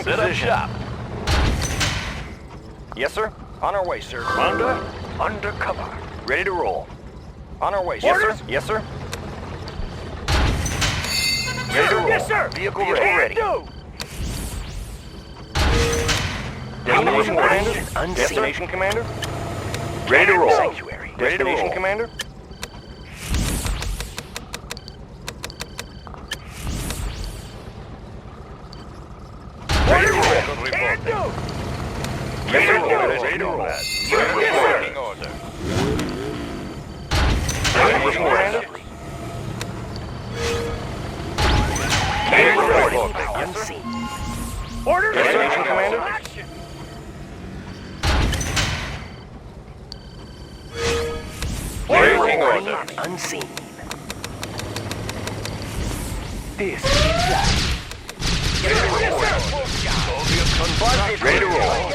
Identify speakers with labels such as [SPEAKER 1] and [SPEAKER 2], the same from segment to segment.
[SPEAKER 1] Securing position. Yes, sir. On our way, sir. Commander, under cover. Ready to roll. On our way, yes, sir. Yes, sir. Ready to roll. Yes, sir. Vehicle ready. Destination commander. Destination commander. Ready to roll. Sanctuary. Destination commander. Ready to roll. Yes, sir. Ready to roll. Working order. Destination commander. Yes, sir. Order. Destination commander. Working order.
[SPEAKER 2] Unseen. This is flight.
[SPEAKER 1] Ready to roll.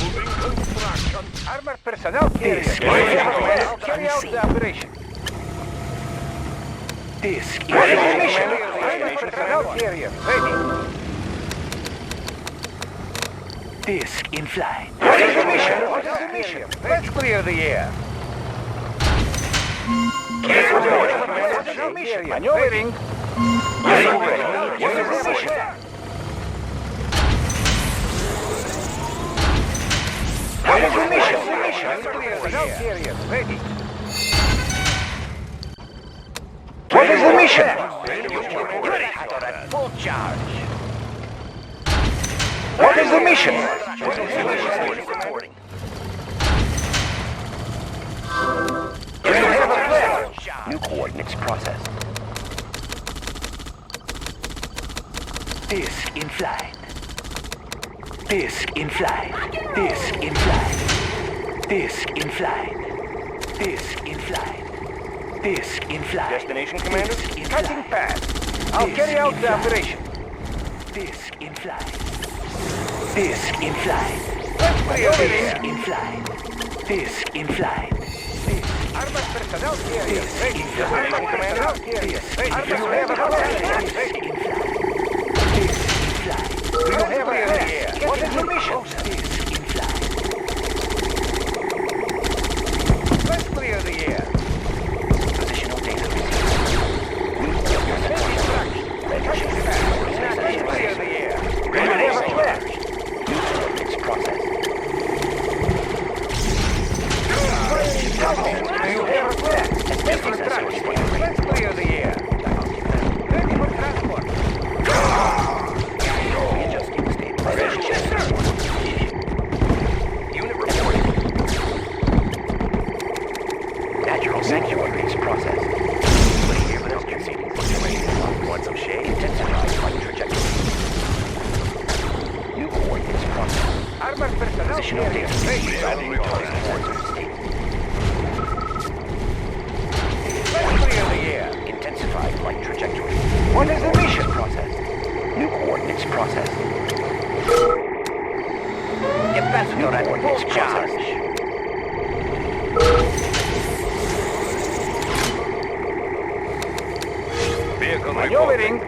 [SPEAKER 3] Moving construction. Armored personnel
[SPEAKER 2] This
[SPEAKER 3] carrier.
[SPEAKER 2] is
[SPEAKER 3] Carry out the operation.
[SPEAKER 2] This is
[SPEAKER 3] Armored personnel carrier. Ready.
[SPEAKER 2] Disc in flight.
[SPEAKER 3] What is the mission? What is the mission? Let's clear the air. What is the mission? Maneuvering. What is the mission? What is the mission? Let's clear the air. Ready. What is the mission? Full charge. What is the mission? Do you have a plan?
[SPEAKER 2] New coordinates processed. Disc in flight. Disc in flight. Disc in flight. Disc in flight. Disc in flight. Disc in flight.
[SPEAKER 1] Destination commander.
[SPEAKER 3] Cutting path. I'll carry out the operation.
[SPEAKER 2] Disc in flight. Disc in flight.
[SPEAKER 3] Let's clear the air.
[SPEAKER 2] Disc in flight. Disc in flight.
[SPEAKER 3] Armored personnel carrier.
[SPEAKER 2] Disc
[SPEAKER 3] Ready.
[SPEAKER 2] in flight.
[SPEAKER 3] Armored personnel carrier. Ready. Do you have a plan? Ready.
[SPEAKER 2] Disc in flight.
[SPEAKER 3] Do you have a plan? What is the mission?
[SPEAKER 2] Disc in flight.
[SPEAKER 3] Let's clear the air.
[SPEAKER 2] Positional data
[SPEAKER 3] Let's clear the air. Do you have a plan?
[SPEAKER 2] New coordinates processed.
[SPEAKER 3] Do you have a plan? Let's clear the air. Ready for transport.
[SPEAKER 2] Adjusting stabilization.
[SPEAKER 3] Yes, sir.
[SPEAKER 1] Unit reporting.
[SPEAKER 2] Natural sanctuaries processed.
[SPEAKER 1] Want some shade?
[SPEAKER 2] Intensify flight trajectory. New coordinates processed.
[SPEAKER 3] Armored personnel
[SPEAKER 2] Positional
[SPEAKER 3] carrier.
[SPEAKER 2] data.
[SPEAKER 3] Ready.
[SPEAKER 2] Coordinates stable.
[SPEAKER 3] Let's clear the air.
[SPEAKER 2] Intensify flight trajectory.
[SPEAKER 3] What is the mission?
[SPEAKER 2] Processed. New coordinates processed.
[SPEAKER 3] Capacitor at full charge.
[SPEAKER 1] Vehicle
[SPEAKER 3] Maneuvering.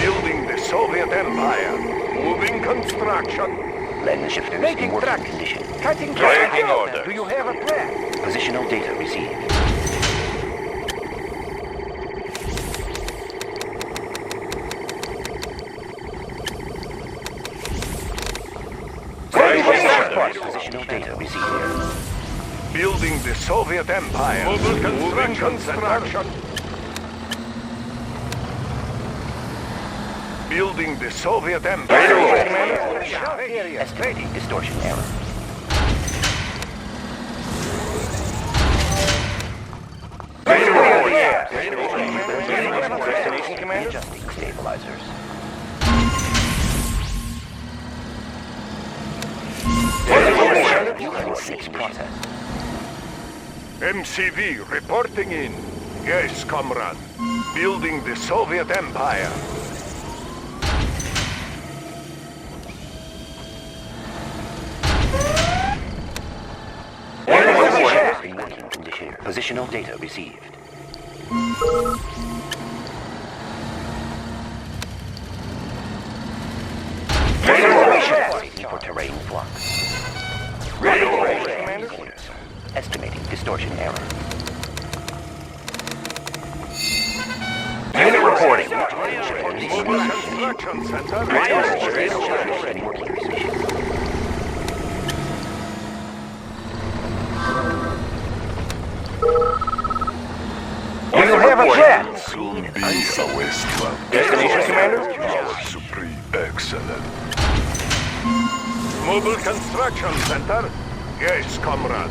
[SPEAKER 1] Building the Soviet Empire. Moving construction.
[SPEAKER 2] Lens shifters
[SPEAKER 3] Making
[SPEAKER 2] in working
[SPEAKER 3] track.
[SPEAKER 2] condition.
[SPEAKER 3] Cutting
[SPEAKER 1] Tracking
[SPEAKER 3] track.
[SPEAKER 1] order.
[SPEAKER 3] Do you have a plan?
[SPEAKER 2] Positional data received.
[SPEAKER 3] Ready for transport.
[SPEAKER 2] Positional data received.
[SPEAKER 1] Building the Soviet Empire. Moving construction. Building the Soviet Empire.
[SPEAKER 2] Estimating distortion error.
[SPEAKER 1] Destination commander.
[SPEAKER 2] Adjusting stabilizers. Six processed.
[SPEAKER 1] MCV reporting in. Yes, comrade. Building the Soviet Empire.
[SPEAKER 2] In working condition. Positional data received. Waiting for terrain flux.
[SPEAKER 1] Ready to roll.
[SPEAKER 2] Orders. Estimating distortion error.
[SPEAKER 1] Unit reporting.
[SPEAKER 3] Mobile construction center.
[SPEAKER 2] Already working position.
[SPEAKER 1] Unit have a plan.
[SPEAKER 4] Soon be a wasteland.
[SPEAKER 1] Destination, Commander?
[SPEAKER 4] Our supreme excellent.
[SPEAKER 3] Mobile construction center. Yes, comrade.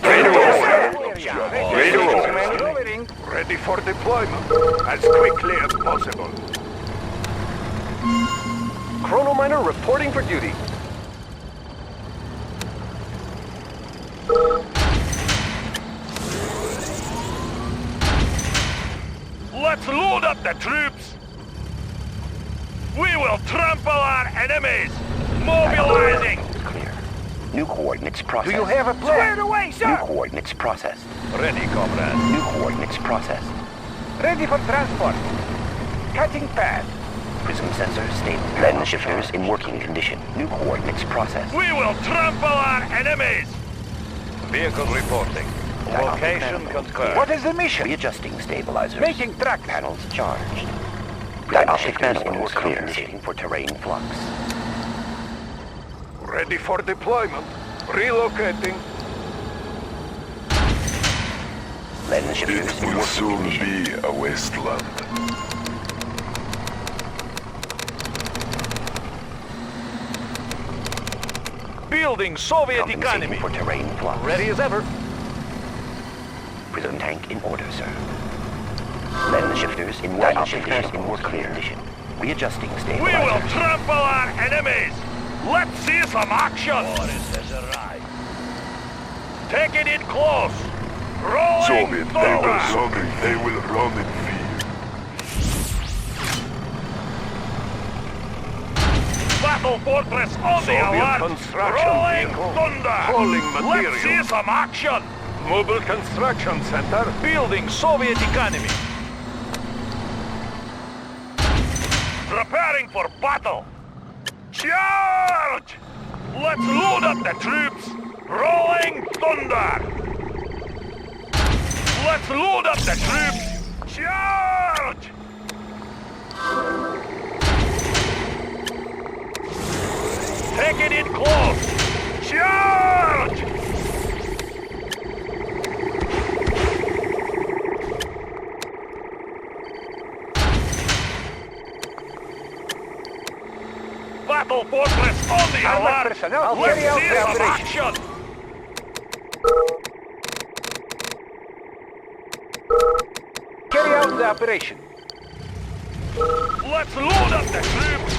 [SPEAKER 1] Ready to roll. Ready to roll.
[SPEAKER 3] Ready for deployment as quickly as possible.
[SPEAKER 1] Chronominer reporting for duty.
[SPEAKER 3] Let's load up the troops. We will trample our enemies. Mobilizing.
[SPEAKER 2] Clear. New coordinates processed.
[SPEAKER 1] Do you have a plan?
[SPEAKER 3] Squared away,
[SPEAKER 2] New
[SPEAKER 3] sir.
[SPEAKER 2] coordinates processed.
[SPEAKER 3] Ready, comrade.
[SPEAKER 2] New coordinates processed.
[SPEAKER 3] Ready for transport. Cutting path.
[SPEAKER 2] Prism sensor stable. Lens shifters in working condition. New coordinates processed.
[SPEAKER 3] We will trample our enemies. Vehicle reporting. Location confirmed.
[SPEAKER 2] What is the mission? Readjusting stabilizers.
[SPEAKER 3] Making track.
[SPEAKER 2] Panels charged. Diagnostic manifolds clear. Conditioning for terrain flux.
[SPEAKER 3] Ready for deployment. Relocating.
[SPEAKER 2] Lens shifters
[SPEAKER 4] It
[SPEAKER 2] in
[SPEAKER 4] will
[SPEAKER 2] working
[SPEAKER 4] soon
[SPEAKER 2] condition.
[SPEAKER 4] be a wasteland.
[SPEAKER 3] Building Soviet
[SPEAKER 2] Compensating
[SPEAKER 3] economy.
[SPEAKER 2] for terrain flux.
[SPEAKER 3] Ready as ever.
[SPEAKER 2] Prism tank in order, sir. Lens shifters in working condition. Readjusting
[SPEAKER 3] We
[SPEAKER 2] stabilizers.
[SPEAKER 3] will trample our enemies. Let's see some action. Taking it close. Rolling
[SPEAKER 4] Soviet
[SPEAKER 3] thunder.
[SPEAKER 4] they will run in fear.
[SPEAKER 3] Battle fortress on the
[SPEAKER 1] Soviet
[SPEAKER 3] alert.
[SPEAKER 1] construction
[SPEAKER 3] Rolling
[SPEAKER 1] vehicle.
[SPEAKER 3] thunder.
[SPEAKER 1] Hauling
[SPEAKER 3] Let's
[SPEAKER 1] material.
[SPEAKER 3] see some action.
[SPEAKER 1] Mobile construction center.
[SPEAKER 3] Building Soviet economy. Preparing for battle. Charge! Let's load up the troops. Rolling thunder. Let's load up the troops. Charge! Taking it close. Charge! Battle fortress on the alert.
[SPEAKER 1] personnel
[SPEAKER 3] Let's
[SPEAKER 1] carry out
[SPEAKER 3] see
[SPEAKER 1] the
[SPEAKER 3] some
[SPEAKER 1] operation.
[SPEAKER 3] action.
[SPEAKER 1] Carry out the operation.
[SPEAKER 3] Let's load up the troops.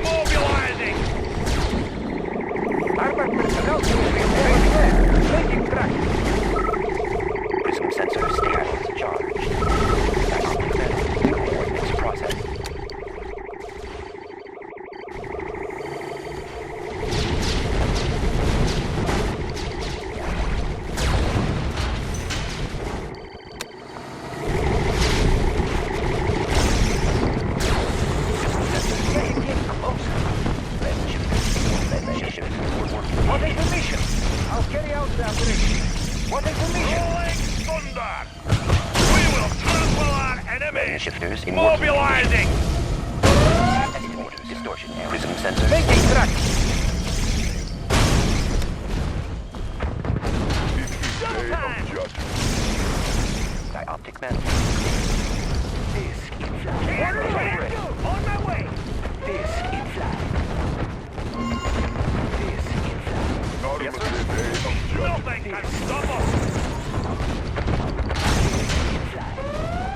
[SPEAKER 3] Mobilizing.
[SPEAKER 1] Armored personnel taking track.
[SPEAKER 2] Prism sensor status charged. New coordinates processed.
[SPEAKER 1] What is the mission? I'll carry out the operation. What is the mission?
[SPEAKER 3] Rolling thunder. We will trample our enemies.
[SPEAKER 2] Shifters in
[SPEAKER 3] Mobilizing.
[SPEAKER 2] Estimators distortion error. Prism sensor.
[SPEAKER 1] Making track.
[SPEAKER 2] Dioptic manifold. Disc in flight.
[SPEAKER 3] On my way.
[SPEAKER 2] Disc in flight. Disc in flight.
[SPEAKER 3] Nothing can stop us.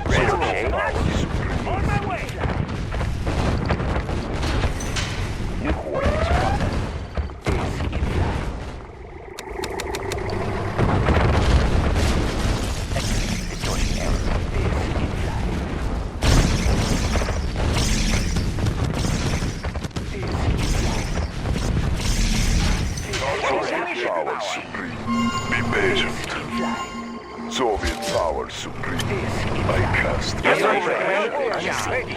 [SPEAKER 2] Ready to
[SPEAKER 3] On my way.
[SPEAKER 2] New coordinates processed. Disc in flight. Exiting distortion error. Disc in flight. Disc in flight.
[SPEAKER 4] Be patient.
[SPEAKER 2] Disk in flight.
[SPEAKER 4] Soviet power supreme.
[SPEAKER 2] Disk in
[SPEAKER 4] I
[SPEAKER 2] flight.
[SPEAKER 4] cast
[SPEAKER 3] Yes, sir.
[SPEAKER 4] annihilation.
[SPEAKER 3] Ready.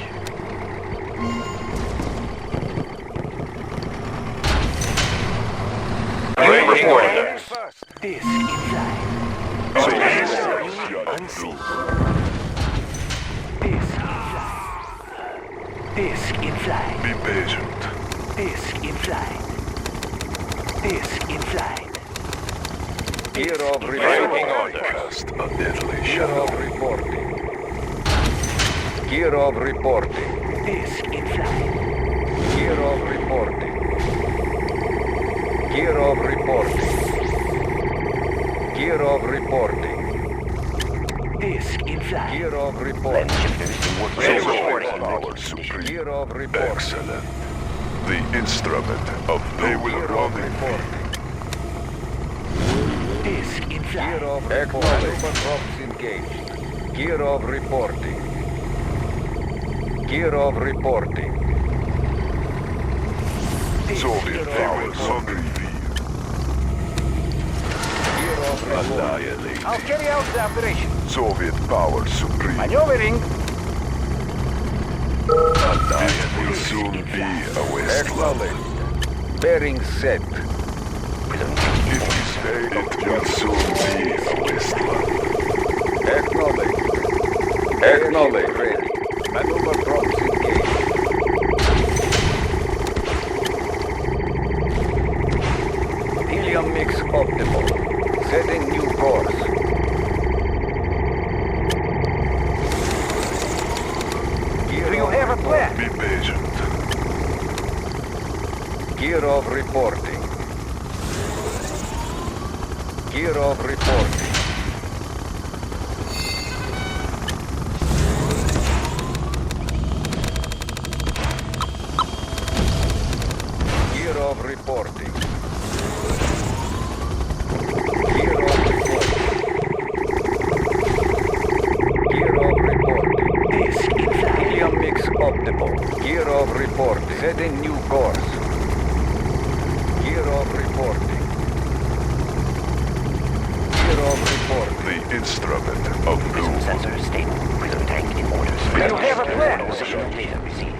[SPEAKER 1] Waiting order.
[SPEAKER 3] Orders first.
[SPEAKER 2] Disk in flight.
[SPEAKER 4] Soviet
[SPEAKER 2] Unseen. Disk in flight. Disk in flight.
[SPEAKER 4] Be patient.
[SPEAKER 2] Disk in flight. Disk in flight.
[SPEAKER 1] Gear of
[SPEAKER 4] I
[SPEAKER 1] waiting order.
[SPEAKER 4] cast a deadly
[SPEAKER 1] Gear
[SPEAKER 4] shadow.
[SPEAKER 1] of reporting. Gear of reporting.
[SPEAKER 2] Disk in flight.
[SPEAKER 1] Gear of reporting. Gear of reporting. Gear of reporting.
[SPEAKER 2] Disk in flight.
[SPEAKER 1] Gear of reporting.
[SPEAKER 4] Soviet power supreme.
[SPEAKER 1] Gear of reporting.
[SPEAKER 4] Excellent. The instrument of they will
[SPEAKER 1] Gear
[SPEAKER 4] run
[SPEAKER 1] of
[SPEAKER 4] in
[SPEAKER 1] reporting.
[SPEAKER 2] Disk in
[SPEAKER 1] Gear
[SPEAKER 2] flight.
[SPEAKER 1] of reporting. Props engaged. Gear of reporting. Gear of reporting.
[SPEAKER 4] Soviet power supreme.
[SPEAKER 1] Gear of reporting.
[SPEAKER 4] Annihilate.
[SPEAKER 3] I'll carry out the operation.
[SPEAKER 4] Soviet power supreme.
[SPEAKER 3] Maneuvering.
[SPEAKER 4] It will soon be a wasteland.
[SPEAKER 1] Acknowledged. Bearing set.
[SPEAKER 4] It will soon be a wasteland.
[SPEAKER 1] Acknowledged. Acknowledged. Ready. Maneuver props engaged. Helium mix optimal. Setting new course.
[SPEAKER 3] Do you have a plan?
[SPEAKER 4] Be patient.
[SPEAKER 1] Gear of reporting. Gear of reporting. Gear of reporting. Gear of reporting. Gear of reporting.
[SPEAKER 2] Disk in flight.
[SPEAKER 1] Helium mix optimal. Gear of reporting. Setting new course. Gear of reporting. Gear of reporting.
[SPEAKER 4] The instrument of doom.
[SPEAKER 5] Sensor stable. Prism tank in orders.
[SPEAKER 3] Do you have a plan?
[SPEAKER 5] Position data received.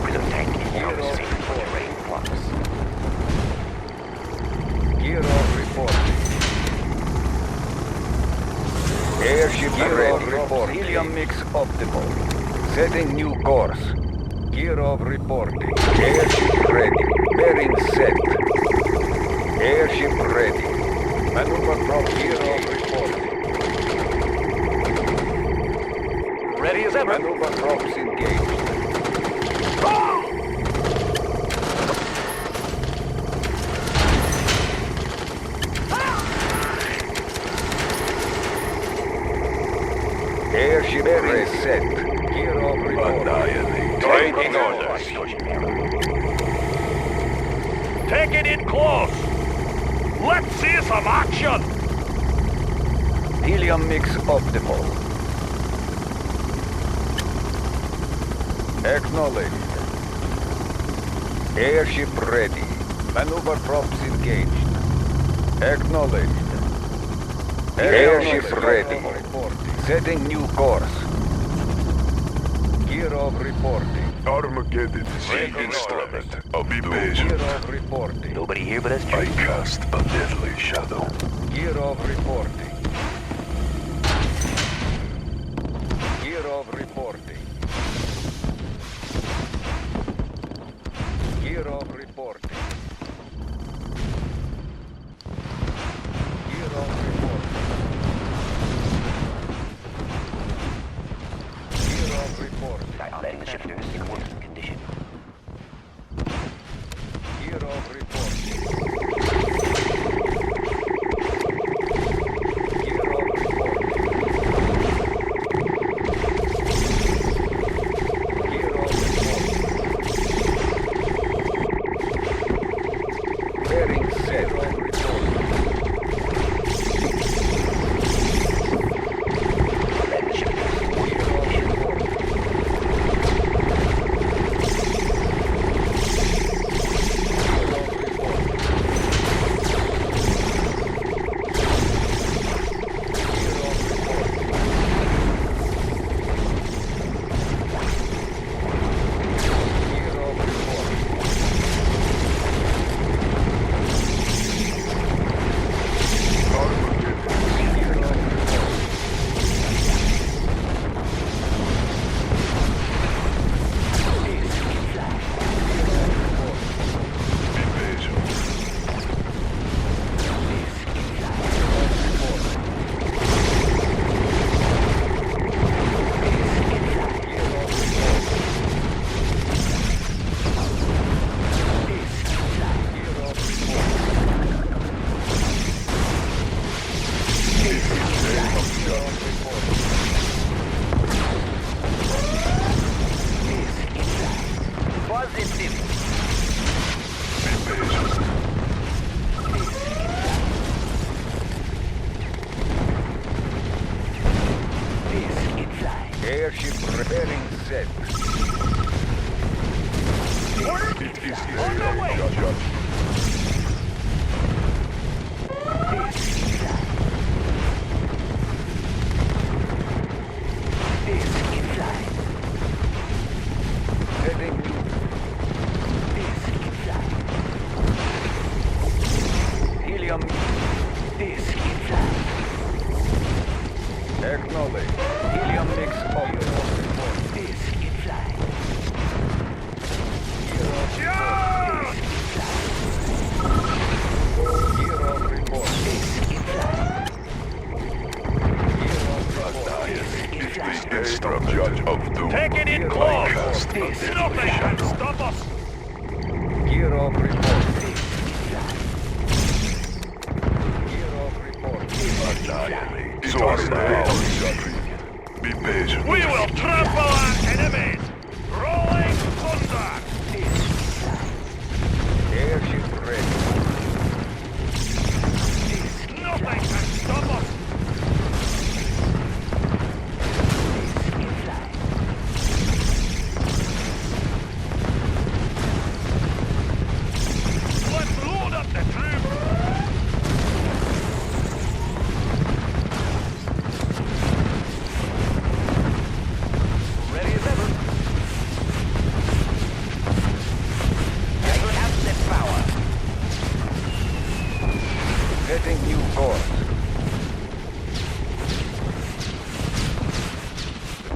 [SPEAKER 5] Prism tank in orders. Terrain flux.
[SPEAKER 1] Gear of reporting. Airship gear of reporting. Helium mix optimal. Setting new course. Gear of reporting. Airship ready. Bearing set. Airship ready. Maneuver prop gear of reporting.
[SPEAKER 3] Ready as ever.
[SPEAKER 1] Maneuver props engaged. Airship ready set. Gear of reporting.
[SPEAKER 4] Annihilate.
[SPEAKER 1] Waiting orders.
[SPEAKER 5] Distortion error.
[SPEAKER 6] Take it in close. Let's see some action.
[SPEAKER 1] Helium mix optimal. Acknowledged. Airship ready. Maneuver props engaged. Acknowledged. Airship ready. Setting new course. Gear of reporting.
[SPEAKER 4] Armageddon is the instrument of
[SPEAKER 1] Gear
[SPEAKER 4] evasion.
[SPEAKER 1] of reporting.
[SPEAKER 5] Nobody here but us.
[SPEAKER 4] I cast a deadly shadow.
[SPEAKER 1] Gear of reporting. Gear of reporting. Gear of reporting. Gear of reporting. Gear of reporting.
[SPEAKER 5] Landing shifters in working condition.
[SPEAKER 1] Gear of reporting. Gear of reporting. set.
[SPEAKER 4] It is the judge.
[SPEAKER 1] Heading helium. Acknowledge. Helium mix Gear of report.
[SPEAKER 4] Is the instrument judge of doom.
[SPEAKER 6] Take it in close. Nothing can stop us.
[SPEAKER 1] Gear of report. Gear of report.
[SPEAKER 4] Source now. Be patient.
[SPEAKER 6] We will trample our enemies. Rolling thunder.
[SPEAKER 1] Airship ready.
[SPEAKER 6] Nothing can stop us. Let's load up the troops.
[SPEAKER 3] Ready as ever. Regular outlet power.
[SPEAKER 1] Setting new course.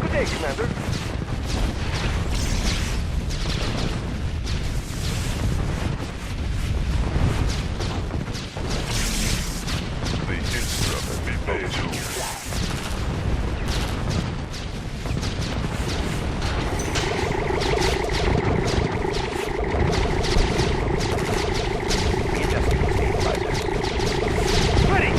[SPEAKER 3] Good day, Commander.
[SPEAKER 4] The instrument be patient.
[SPEAKER 3] Readjusting stabilizers. Ready!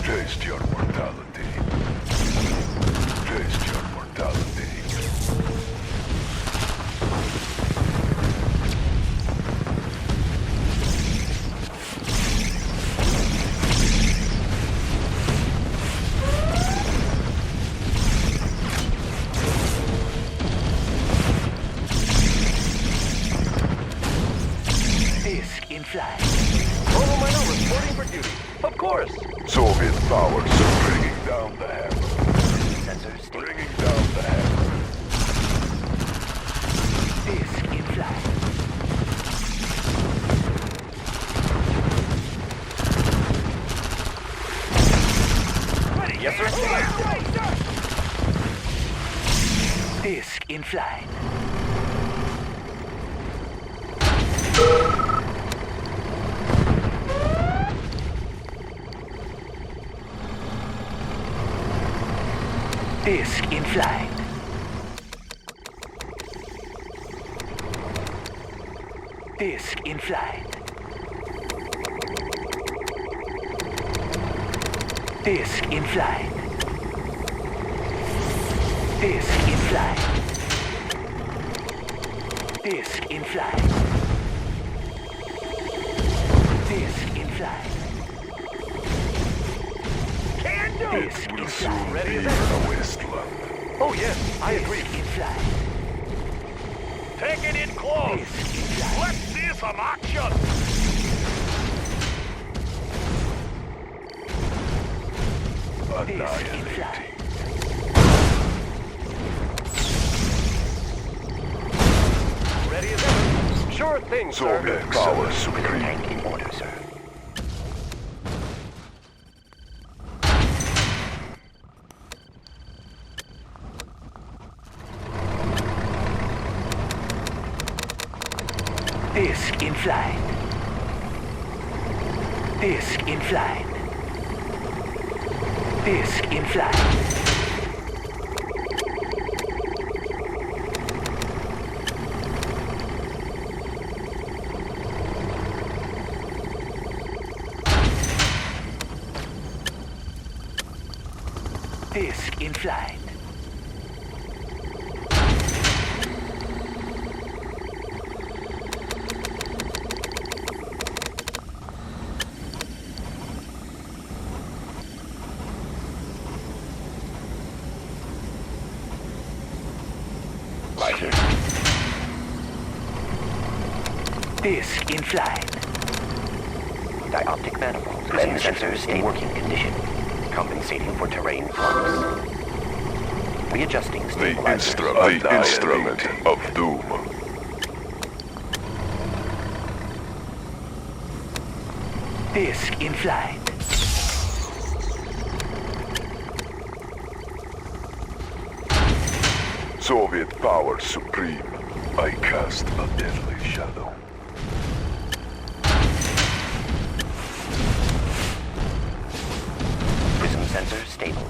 [SPEAKER 4] Taste your mortality. Taste your mortality.
[SPEAKER 2] Disc in flight.
[SPEAKER 3] Total minor reporting for duty. Of course.
[SPEAKER 4] Soviet powers are bringing down the hammer.
[SPEAKER 5] Sensors stable.
[SPEAKER 4] Bringing down the hammer.
[SPEAKER 2] Disc in flight.
[SPEAKER 3] Yes, sir.
[SPEAKER 2] Disc in flight. Disc in flight. Disc in flight. Disc in flight. Disc in flight. Disc in flight. Disc in flight.
[SPEAKER 3] Can do.
[SPEAKER 2] Disc in
[SPEAKER 4] Will
[SPEAKER 2] flight.
[SPEAKER 4] soon
[SPEAKER 3] Ready
[SPEAKER 4] be
[SPEAKER 3] as
[SPEAKER 4] a
[SPEAKER 3] ever.
[SPEAKER 4] wasteland.
[SPEAKER 3] Oh, yes, I agree.
[SPEAKER 2] Disc in flight.
[SPEAKER 6] Take it in close.
[SPEAKER 2] Disc in flight.
[SPEAKER 6] Let's see some action.
[SPEAKER 2] Disc in flight.
[SPEAKER 3] Ready as ever. Sure thing, sir.
[SPEAKER 4] Soviet powers
[SPEAKER 5] Prison
[SPEAKER 4] supreme.
[SPEAKER 5] tank in order, sir.
[SPEAKER 2] Disc in flight. Disc in flight. Disc in flight. Disc in flight.
[SPEAKER 5] Lighter.
[SPEAKER 2] Disc in flight.
[SPEAKER 5] Dioptic manifolds. Lens sensors in working condition. Compensating for terrain flux. Readjusting
[SPEAKER 4] The
[SPEAKER 5] stabilizer.
[SPEAKER 4] instrument of doom.
[SPEAKER 2] Disc in flight.
[SPEAKER 4] Soviet power supreme. I cast a deadly shadow.
[SPEAKER 5] Prism sensor stable.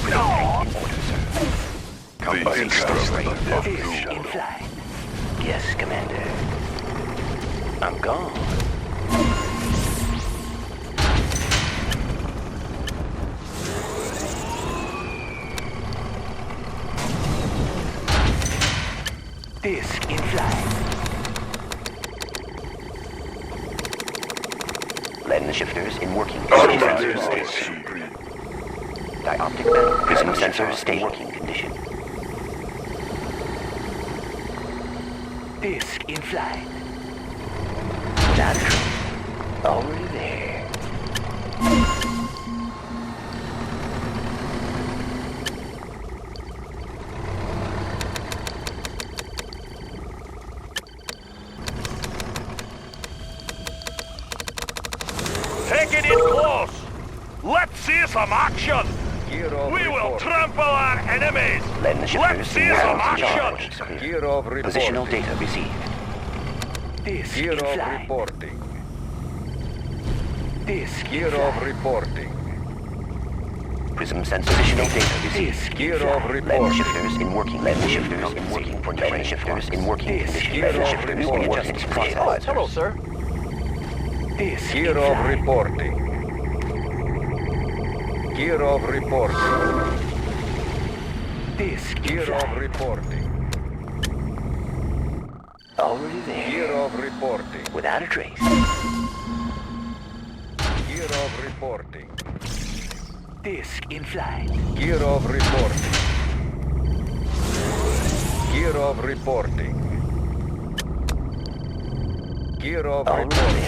[SPEAKER 5] Prism tank in order, sir.
[SPEAKER 4] The
[SPEAKER 5] Compensating
[SPEAKER 4] instrument
[SPEAKER 5] terrain
[SPEAKER 4] of
[SPEAKER 2] Disc
[SPEAKER 4] doom.
[SPEAKER 2] in flight.
[SPEAKER 5] Yes, Commander. I'm gone.
[SPEAKER 2] Disc in flight.
[SPEAKER 5] Lens shifters in working
[SPEAKER 4] Automatic
[SPEAKER 5] condition.
[SPEAKER 4] power
[SPEAKER 5] Sensors stable.
[SPEAKER 4] supreme.
[SPEAKER 5] Dioptic manifold. Prism sensor stable. Working condition.
[SPEAKER 2] Disc in flight.
[SPEAKER 5] Natural. Already there.
[SPEAKER 6] Take it in close. Let's see some action.
[SPEAKER 1] Gear of
[SPEAKER 6] We will
[SPEAKER 1] report.
[SPEAKER 6] trample our enemies.
[SPEAKER 5] Lens
[SPEAKER 6] Let's
[SPEAKER 5] shifters
[SPEAKER 6] see
[SPEAKER 5] in
[SPEAKER 6] some
[SPEAKER 5] working
[SPEAKER 6] action.
[SPEAKER 5] condition.
[SPEAKER 1] Gear of
[SPEAKER 5] Positional
[SPEAKER 1] reporting.
[SPEAKER 5] data received.
[SPEAKER 2] Disc
[SPEAKER 1] Gear
[SPEAKER 2] in
[SPEAKER 1] of
[SPEAKER 2] flight.
[SPEAKER 1] reporting.
[SPEAKER 2] Disc in
[SPEAKER 1] Gear of
[SPEAKER 2] flight.
[SPEAKER 1] reporting.
[SPEAKER 5] Prism sensor. Positional data received.
[SPEAKER 2] Disc in
[SPEAKER 1] Gear of
[SPEAKER 2] flight.
[SPEAKER 5] Lens
[SPEAKER 1] reporting.
[SPEAKER 5] shifters in working. Lens shifters in working for lens shifters in working
[SPEAKER 2] Disc.
[SPEAKER 5] condition.
[SPEAKER 1] Gear
[SPEAKER 5] Lens
[SPEAKER 1] of
[SPEAKER 5] shifters in
[SPEAKER 1] reporting.
[SPEAKER 5] working
[SPEAKER 3] Oh,
[SPEAKER 5] condition.
[SPEAKER 3] hello, sir.
[SPEAKER 2] Disc
[SPEAKER 1] Gear
[SPEAKER 2] in
[SPEAKER 1] of
[SPEAKER 2] flight.
[SPEAKER 1] reporting. Kirov reporting.
[SPEAKER 2] Disk in
[SPEAKER 1] Kirov
[SPEAKER 2] flight.
[SPEAKER 1] reporting.
[SPEAKER 2] Already there.
[SPEAKER 1] Kirov reporting.
[SPEAKER 2] Without a trace.
[SPEAKER 1] Kirov reporting.
[SPEAKER 2] Disk in flight.
[SPEAKER 1] Kirov reporting. Kirov reporting. Kirov
[SPEAKER 2] Already
[SPEAKER 1] reporting.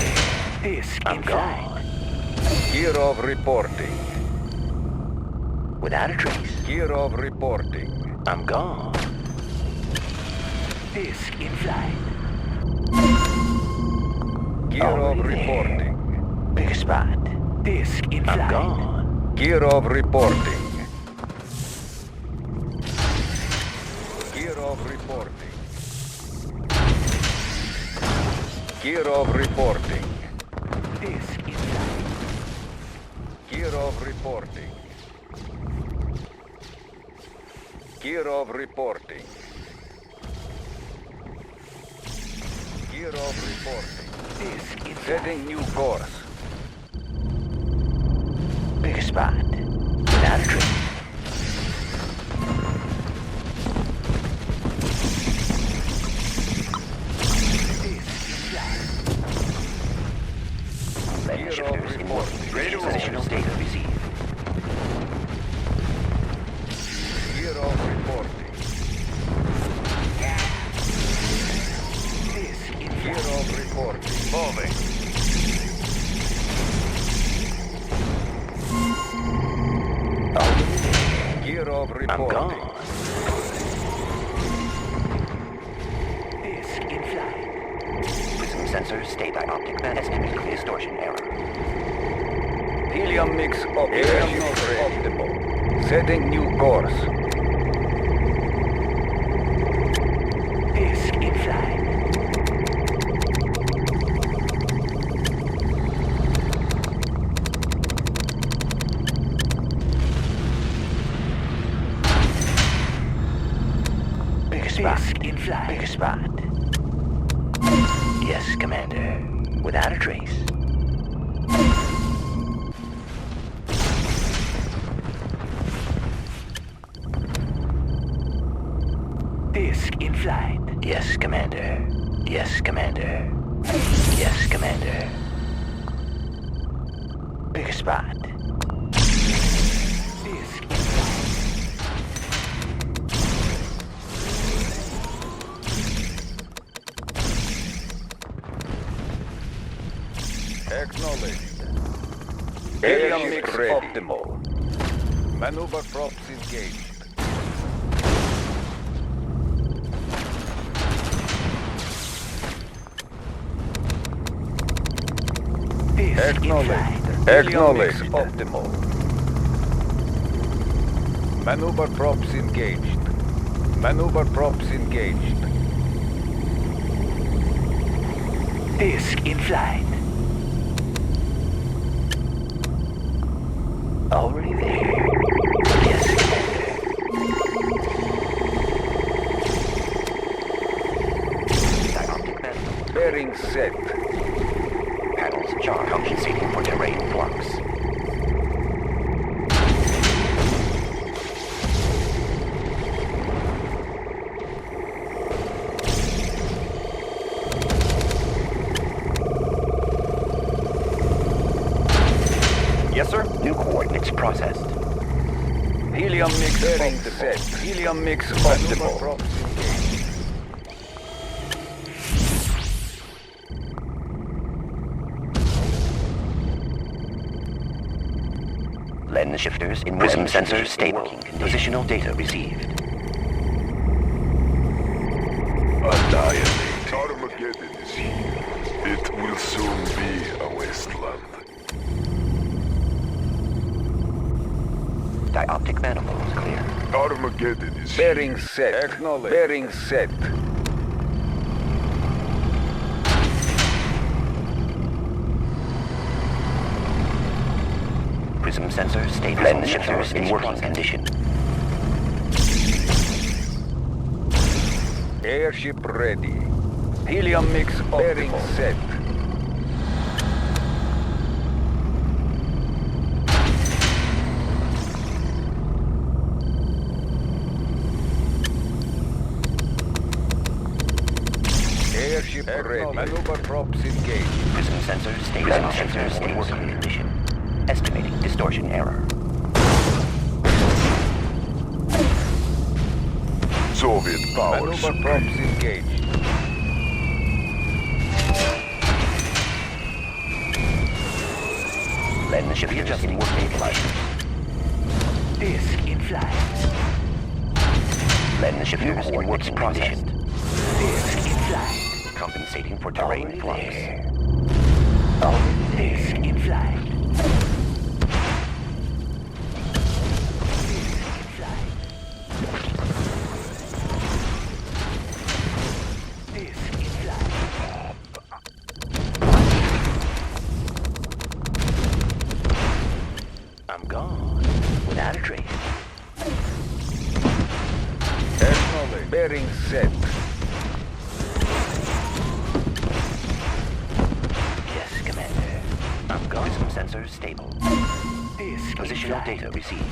[SPEAKER 2] there. Disk in flight.
[SPEAKER 1] Kirov reporting.
[SPEAKER 2] Without a trace.
[SPEAKER 1] Kirov reporting.
[SPEAKER 2] I'm gone. Disk in flight.
[SPEAKER 1] Kirov
[SPEAKER 2] Already there.
[SPEAKER 1] reporting.
[SPEAKER 2] Pick a spot. Disk in flight. I'm gone.
[SPEAKER 1] Kirov reporting. Kirov reporting. Kirov reporting.
[SPEAKER 2] Disk in flight.
[SPEAKER 1] Kirov reporting. Kirov reporting. Kirov reporting.
[SPEAKER 2] Disk in flight.
[SPEAKER 1] Setting new course.
[SPEAKER 2] Pick a spot. Without a trace. Landing shifters in working. Positional data received.
[SPEAKER 1] Kirov reporting.
[SPEAKER 2] Disk in flight.
[SPEAKER 1] Kirov reporting.
[SPEAKER 6] Moving.
[SPEAKER 2] Already there.
[SPEAKER 1] Kirov
[SPEAKER 2] I'm
[SPEAKER 1] reporting.
[SPEAKER 2] gone. Disk in flight.
[SPEAKER 5] Prism sensors state by optic band estimate distortion error.
[SPEAKER 1] Helium mix optimal. Setting new course.
[SPEAKER 2] Disk in flight. Pick a spot. Disk in flight. Pick a spot. Yes, Commander. Without a trace. Disk in flight. Yes, Commander. Yes, Commander. Yes, Commander. Pick a spot. Disk in flight.
[SPEAKER 1] Acknowledged. Helium mix optimal. Maneuver props engaged.
[SPEAKER 2] Disk in flight.
[SPEAKER 1] Acknowledged. Optimal. Maneuver props engaged. Maneuver props engaged.
[SPEAKER 2] Disk in flight. Already there. Yes,
[SPEAKER 5] Dioptic band.
[SPEAKER 1] Bearing set.
[SPEAKER 5] Panels jar compensating for terrain flux.
[SPEAKER 1] Yes, sir.
[SPEAKER 5] New coordinates processed.
[SPEAKER 1] Helium mix bearing set. Helium mix optimal. Props engaged.
[SPEAKER 5] Lens shifters in prism sensors stable. Positional data received.
[SPEAKER 4] Annihilate. Armageddon is here. It will soon be a wasteland.
[SPEAKER 5] Dioptic manifolds clear.
[SPEAKER 4] Armageddon is here.
[SPEAKER 1] Bearing set. Acknowledged. Bearing set.
[SPEAKER 5] Prism sensors stable. Lens shifters in working condition.
[SPEAKER 1] Airship ready. Helium mix bearing set. Airship ready. Maneuver props engaged.
[SPEAKER 5] Prism sensors stable. Sensors in working condition. Estimating distortion error.
[SPEAKER 4] Soviet power
[SPEAKER 1] Maneuver props engaged.
[SPEAKER 5] Lens should be adjusting working condition.
[SPEAKER 2] Disk in flight.
[SPEAKER 5] Lens shifters in working condition.
[SPEAKER 2] Disk in flight.
[SPEAKER 5] Compensating for terrain flux.
[SPEAKER 2] Disk in flight. Disk in flight. I'm gone without a trace.
[SPEAKER 1] Acknowledge. Bearing set.
[SPEAKER 2] Yes, Commander. I'm gone.
[SPEAKER 5] Prism sensors stable.
[SPEAKER 2] Disk in
[SPEAKER 5] Positional
[SPEAKER 2] flight.
[SPEAKER 5] data received.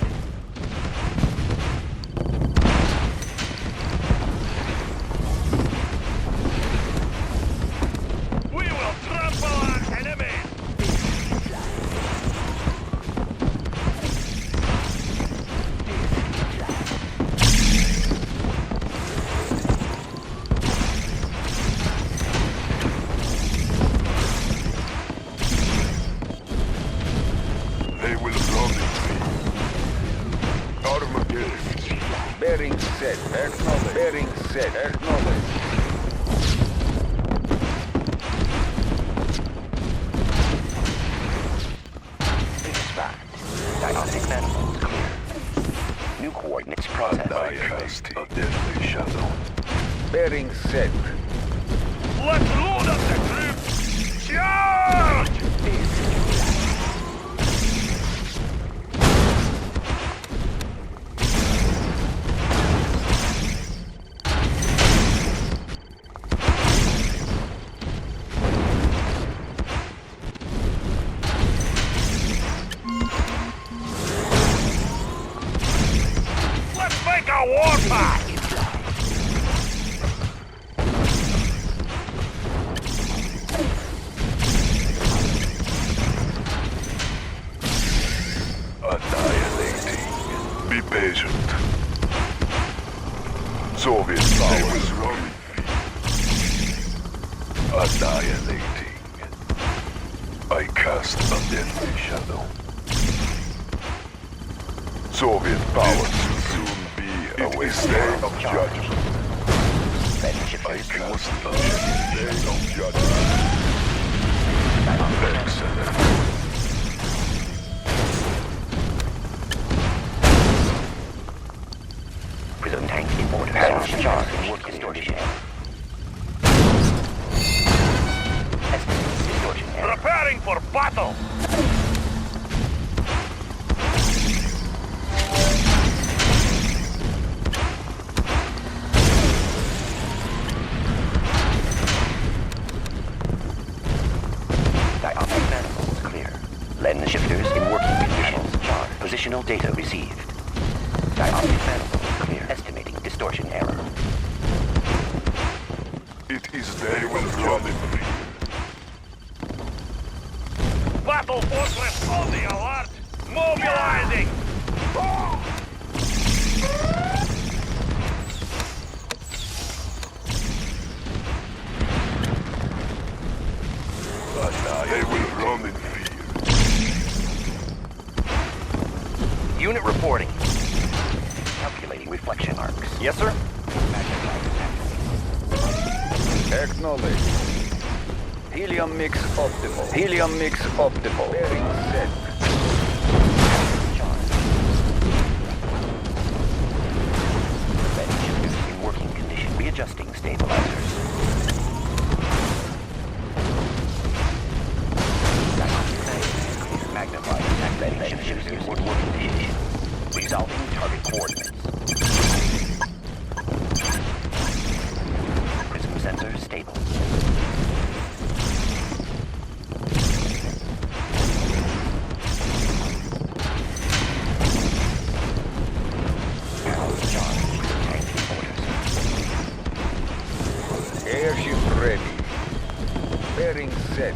[SPEAKER 6] We will trample our enemies!
[SPEAKER 4] They will run into me. Armageddon.
[SPEAKER 1] Bearing set. Acknowledge. Bearing set. Acknowledge.
[SPEAKER 5] Expand. Diagnostic manifolds clear. New coordinates
[SPEAKER 4] I
[SPEAKER 5] processed.
[SPEAKER 4] cast a deadly shadow.
[SPEAKER 1] Bearing set.
[SPEAKER 6] Let's load up the troops! Charge! Let's make a warpath!
[SPEAKER 4] Annihilating. Be patient. Soviet power is running. Annihilating. I cast a deadly shadow. Soviet power will soon be a day of judgment.
[SPEAKER 5] Lens
[SPEAKER 4] I
[SPEAKER 5] shifters in
[SPEAKER 4] cast
[SPEAKER 5] working
[SPEAKER 4] a day of judgment. Excellent.
[SPEAKER 5] Prism tank in order. Charge in working condition. Estimating distortion error.
[SPEAKER 6] Preparing for battle!
[SPEAKER 5] Dioptic manifolds clear. Lens shifters in working condition. Charge. Positional data received. Dioptic manifolds clear. Estimating distortion error.
[SPEAKER 4] It is they will run in fear.
[SPEAKER 6] Battle fortress on the alert! Mobilizing!
[SPEAKER 4] They will run in fear.
[SPEAKER 5] Unit reporting. Calculating reflection arcs.
[SPEAKER 3] Yes, sir.
[SPEAKER 1] Acknowledge. Helium mix optimal. Helium mix optimal. Bearing set.
[SPEAKER 5] Lens shifters in working condition. Readjusting stabilizers. Magnified attack lens shifters in working condition. Resolving target coordinates. Prism sensor stable.
[SPEAKER 1] Bearing set.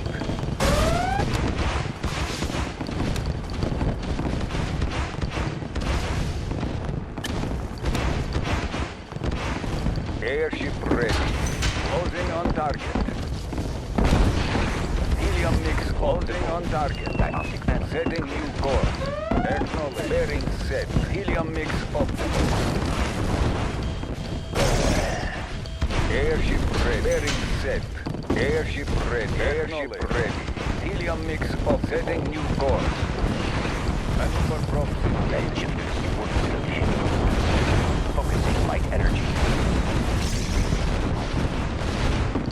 [SPEAKER 1] Airship ready. Closing on target. Helium mix holding on target.
[SPEAKER 5] Dioptic manifold.
[SPEAKER 1] Setting new course. Acknowledge. Bearing set. Helium mix optimal. Airship ready. Bearing set. Airship ready. Airship ready. Helium mix up. Setting new course. Maneuver proximity.
[SPEAKER 5] Lens shifters in working condition. Focusing light energy.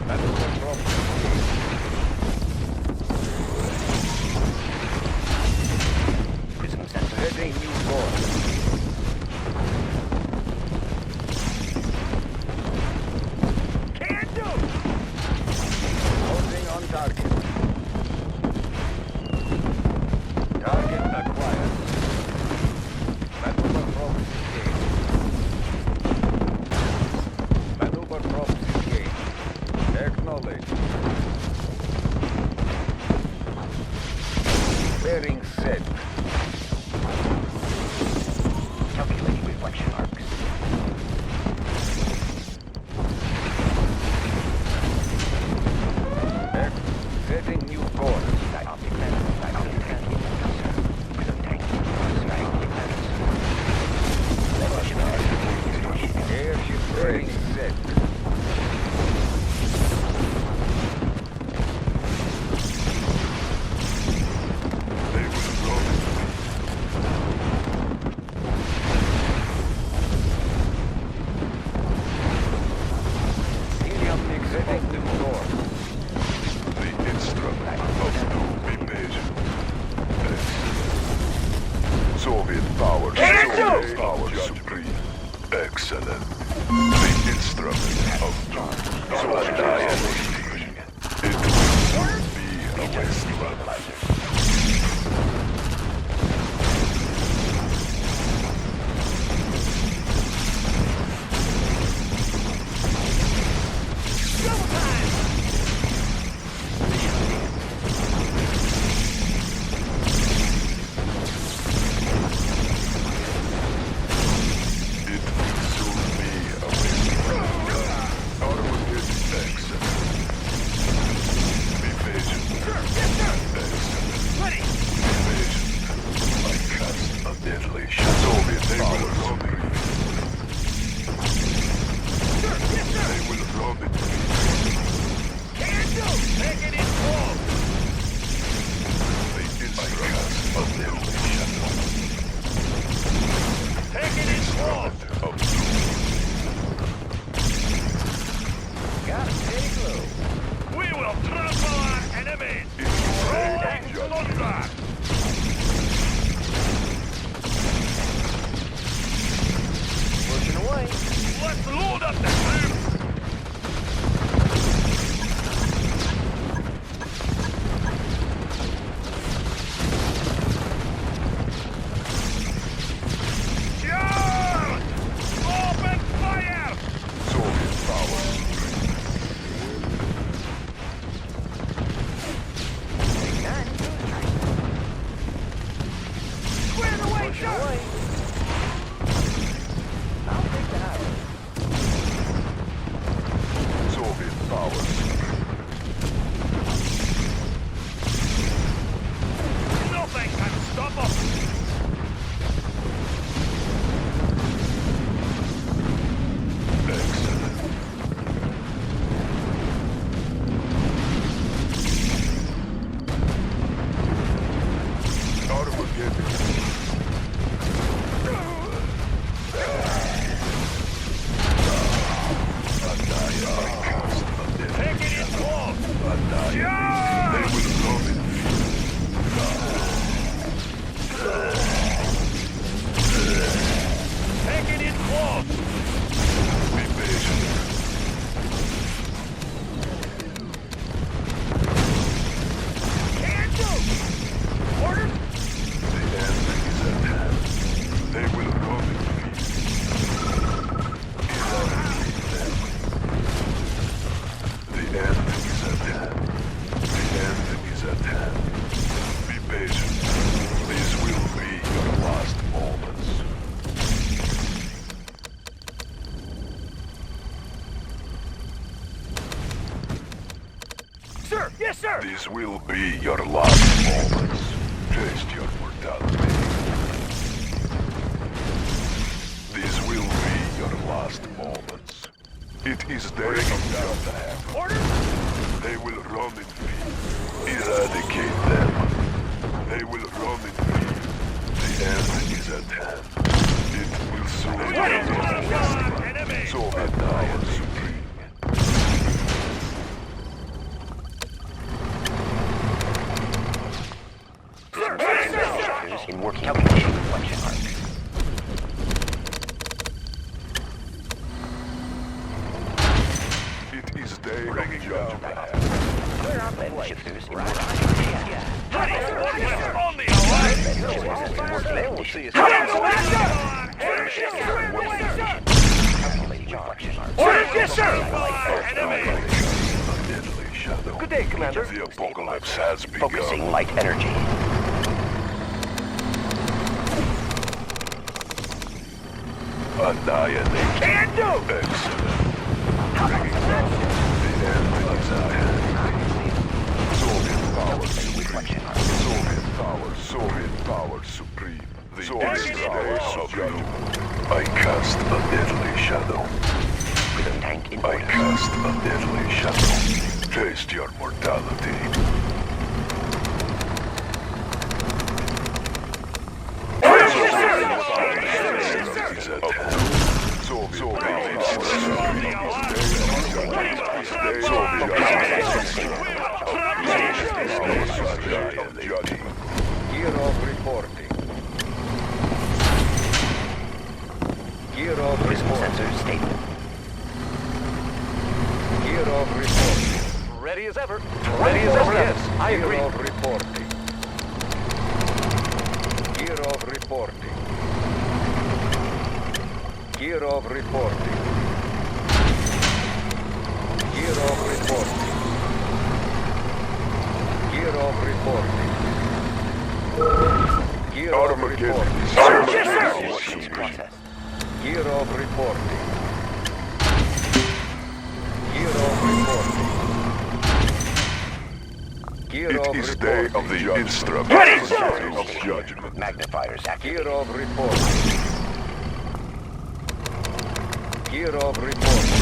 [SPEAKER 1] Maneuver proximity.
[SPEAKER 5] Prism sensor.
[SPEAKER 1] Setting new course.
[SPEAKER 6] Can do!
[SPEAKER 1] Holding on target. Target acquired. Maneuver proxy gate. Maneuver proxy gate. Acknowledge. Bearing set.
[SPEAKER 5] Calculating reflection arcs.
[SPEAKER 1] Setting new course.
[SPEAKER 5] Dioptic manifold. Dioptic manifold. Prism tank. Dioptic manifold. Lens shifters in working condition.
[SPEAKER 1] Airship bearing set.
[SPEAKER 4] They will run into me.
[SPEAKER 1] Helium mix setting new course.
[SPEAKER 4] The instrument of doom invasion. Soviet power. Soviet power supreme. Excellent. The instrument of doom. Soviet power supreme. It will be a wasteland. It will soon be a wasteland. Armageddon excellent. Be patient. Excellent.
[SPEAKER 6] Ready!
[SPEAKER 4] Be patient. I cast a deadly shadow. Soviet power supreme. They will run into me.
[SPEAKER 6] Can do! Take it in close!
[SPEAKER 4] I cast a deadly shadow.
[SPEAKER 6] Take it in close!
[SPEAKER 4] Of doom.
[SPEAKER 1] Gotta stay low.
[SPEAKER 6] We will trample our enemies! Rolling thunder!
[SPEAKER 1] Pushing away.
[SPEAKER 6] Let's load up the troops! Charge! Open fire!
[SPEAKER 4] Soviet power supreme.
[SPEAKER 6] Clear the way,
[SPEAKER 1] Pushing
[SPEAKER 6] sir!
[SPEAKER 1] away. I'll take the house.
[SPEAKER 6] sir! Yes, sir!
[SPEAKER 4] This will be your last moments. Taste your mortality. This will be your last moments. It is their job to have.
[SPEAKER 6] Orders?
[SPEAKER 4] They will run in fear. Eradicate them. They will run in fear. The end is at hand. It will soon be.
[SPEAKER 6] Enemy!
[SPEAKER 4] Soviet power supreme.
[SPEAKER 5] Shifters in working calculation reflection arc.
[SPEAKER 4] It is day of judgment.
[SPEAKER 5] Lens shifters in working
[SPEAKER 6] Ready! On the alarm!
[SPEAKER 5] shifters in working conditions.
[SPEAKER 6] Orders, yes, sir! Enemy!
[SPEAKER 4] Deadly shadow.
[SPEAKER 3] Good day, Commander.
[SPEAKER 4] The apocalypse has begun.
[SPEAKER 5] Focusing light energy.
[SPEAKER 4] Annihilate.
[SPEAKER 6] Can do!
[SPEAKER 4] Excellent. Bringing down the end is at hand. Soviet power supreme. Soviet power supreme. The instruments of judgment. I cast a deadly shadow.
[SPEAKER 5] Rhythm tank in
[SPEAKER 4] I
[SPEAKER 5] order.
[SPEAKER 4] cast a deadly shadow. Taste your mortality. Is at hand. Soviet power supreme.
[SPEAKER 1] Gear of reporting. Gear of
[SPEAKER 5] Prism
[SPEAKER 1] reporting.
[SPEAKER 5] sensors stable.
[SPEAKER 1] Gear of reporting.
[SPEAKER 3] Ready as ever. Ready as ever, yes. I agree.
[SPEAKER 1] Gear of reporting. Gear of reporting. Gear of reporting. Gear of reporting. Gear of reporting. Gear of
[SPEAKER 4] Armageddon
[SPEAKER 1] reporting.
[SPEAKER 4] is
[SPEAKER 5] Working process.
[SPEAKER 1] Gear of reporting. Gear of reporting. Gear
[SPEAKER 4] It
[SPEAKER 1] of
[SPEAKER 4] is day
[SPEAKER 1] reporting.
[SPEAKER 4] of the instrument of judgment.
[SPEAKER 5] Magnifiers
[SPEAKER 1] Gear
[SPEAKER 5] activated.
[SPEAKER 1] of reporting. Gear of reporting.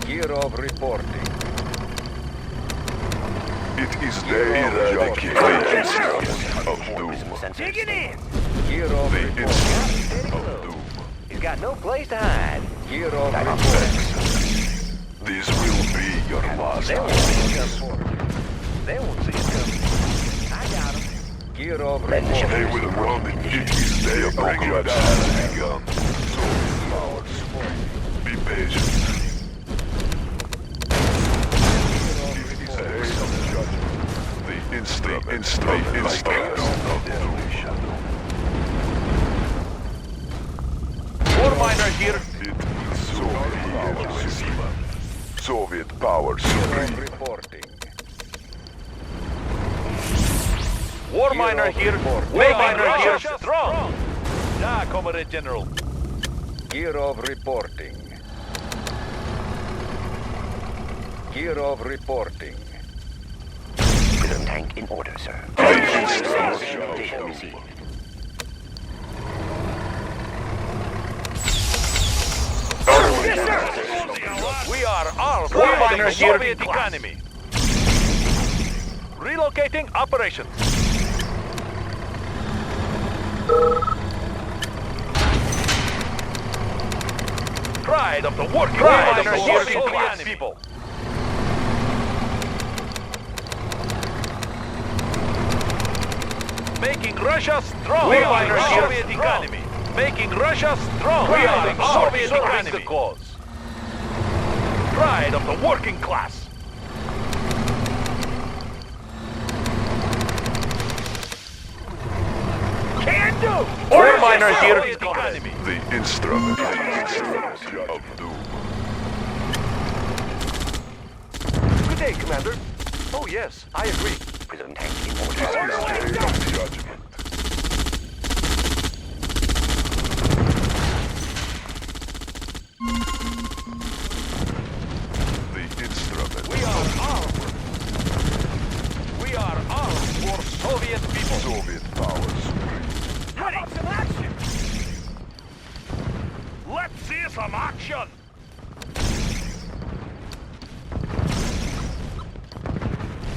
[SPEAKER 1] Gear of reporting.
[SPEAKER 4] It is day of judgment of doom.
[SPEAKER 5] Prism sensors
[SPEAKER 6] Dig it in!
[SPEAKER 1] Gear of
[SPEAKER 4] The
[SPEAKER 1] reporting.
[SPEAKER 4] instrument of doom.
[SPEAKER 3] He's got no place to hide.
[SPEAKER 1] Gear of reporting.
[SPEAKER 4] This will be your last
[SPEAKER 3] They won't see us coming. They won't see us coming. I got him.
[SPEAKER 1] Gear of
[SPEAKER 5] Lens
[SPEAKER 1] reporting.
[SPEAKER 4] They
[SPEAKER 5] shifters
[SPEAKER 4] will
[SPEAKER 5] in
[SPEAKER 4] run
[SPEAKER 5] working
[SPEAKER 4] in
[SPEAKER 5] conditions.
[SPEAKER 4] this day of apocalypse has begun. Soviet powers. Be patient. It is day of judgment. The instrument of deadly shadow.
[SPEAKER 6] War miner here!
[SPEAKER 4] Soviet power
[SPEAKER 1] Gear of
[SPEAKER 4] supreme.
[SPEAKER 1] reporting.
[SPEAKER 6] War
[SPEAKER 1] Gear
[SPEAKER 6] miner
[SPEAKER 1] of
[SPEAKER 6] here!
[SPEAKER 1] reporting.
[SPEAKER 6] War miner here! Strong! Yeah, Comrade General.
[SPEAKER 1] Gear of reporting. Gear of reporting.
[SPEAKER 5] Prism tank in order, sir. Data received.
[SPEAKER 6] Yes, sir! We are armed. War miner here! Soviet economy. Relocating operations. Pride of the working class people. Making Russia strong. We are the Soviet economy. Making Russia strong. We are the Soviet economy. The cause. Pride of the working class. Can do. War miner here. Economy.
[SPEAKER 4] The instrument of doom.
[SPEAKER 3] Good day, Commander. Oh, yes, I agree.
[SPEAKER 5] Prism tank in order.
[SPEAKER 4] Day of judgment. The
[SPEAKER 6] are armed. We are armed for Soviet people.
[SPEAKER 4] Soviet power supreme.
[SPEAKER 6] Ready some action. Let's see some action.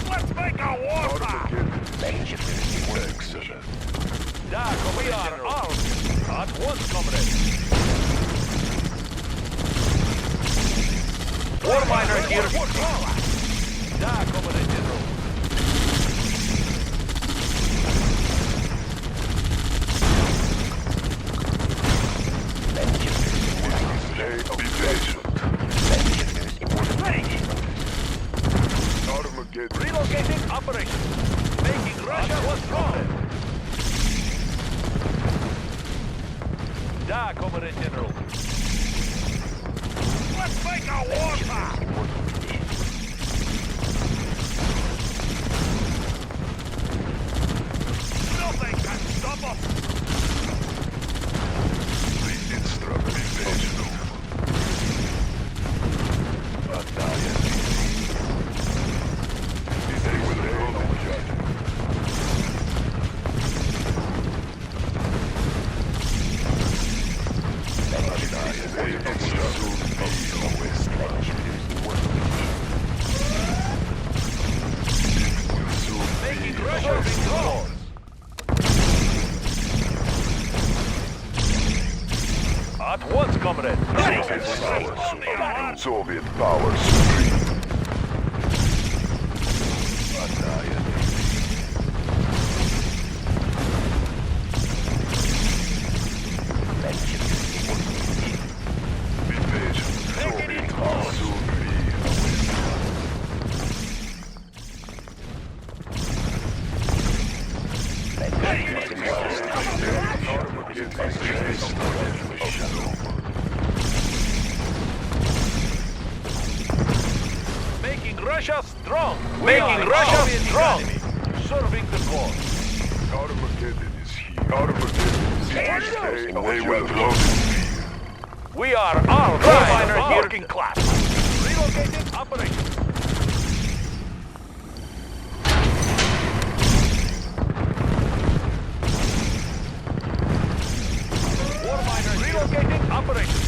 [SPEAKER 6] Let's make a warpath.
[SPEAKER 5] Lane shifters in working condition.
[SPEAKER 4] Excellent.
[SPEAKER 6] Doc, we are armed. At once, comrade. War miner here. Doc, comrade general.
[SPEAKER 5] Lane shifters in working
[SPEAKER 4] Stay
[SPEAKER 5] condition.
[SPEAKER 4] be patient.
[SPEAKER 5] Lane shifters in working condition.
[SPEAKER 4] Armageddon.
[SPEAKER 6] Relocating operation. Making Russia withdraw. Da, comrade general. Let's make a
[SPEAKER 5] Lane
[SPEAKER 6] warpath.
[SPEAKER 5] shifters in working condition.
[SPEAKER 6] Nothing can stop us.
[SPEAKER 4] The instrument be patient. Ataya. They will hold the judgment. Ataya, they will soon be a west.
[SPEAKER 5] Lane shifters in working condition.
[SPEAKER 4] Will soon
[SPEAKER 6] Making
[SPEAKER 4] be a
[SPEAKER 6] Russia
[SPEAKER 4] west.
[SPEAKER 6] withdraw. At once, comrade.
[SPEAKER 4] Soviet power supreme. Ataya.
[SPEAKER 5] Lane shifters in working condition.
[SPEAKER 4] Be patient. Soviet power soon be a west.
[SPEAKER 5] Lane shifters in working condition.
[SPEAKER 6] Making Russia strong. Making Russia strong. Serving the cause.
[SPEAKER 4] Armageddon is here. Armageddon is here. They will blow fear.
[SPEAKER 6] We are armed. War miner here. Working class. Relocating operation. War miner relocating operation.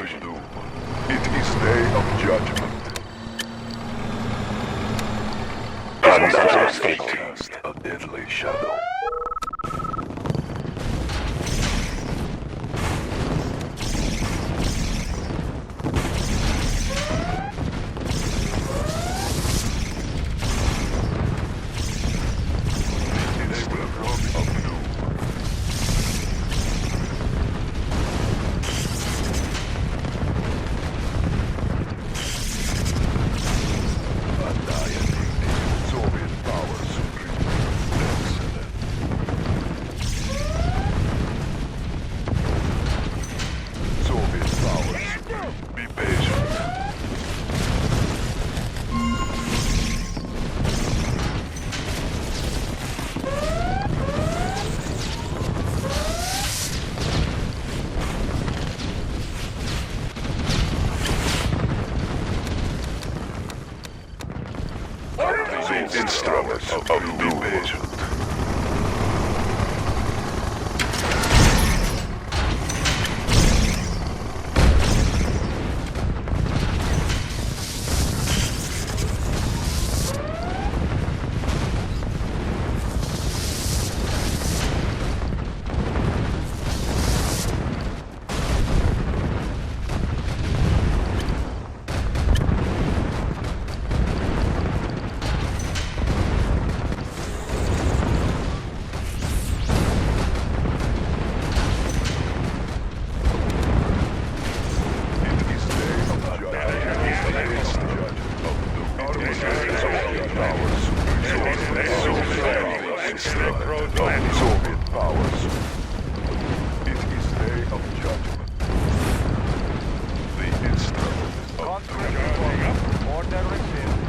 [SPEAKER 4] of doom. It is day of judgment.
[SPEAKER 5] Sensor stable.
[SPEAKER 4] Cast a deadly shadow. They will run of doom. Annihilating Soviet power supreme. Excellent. Soviet power supreme. Be patient. The instruments of doom. Be patient. Soviet powers. It is day of judgment. The instrument of doom.
[SPEAKER 6] Order received.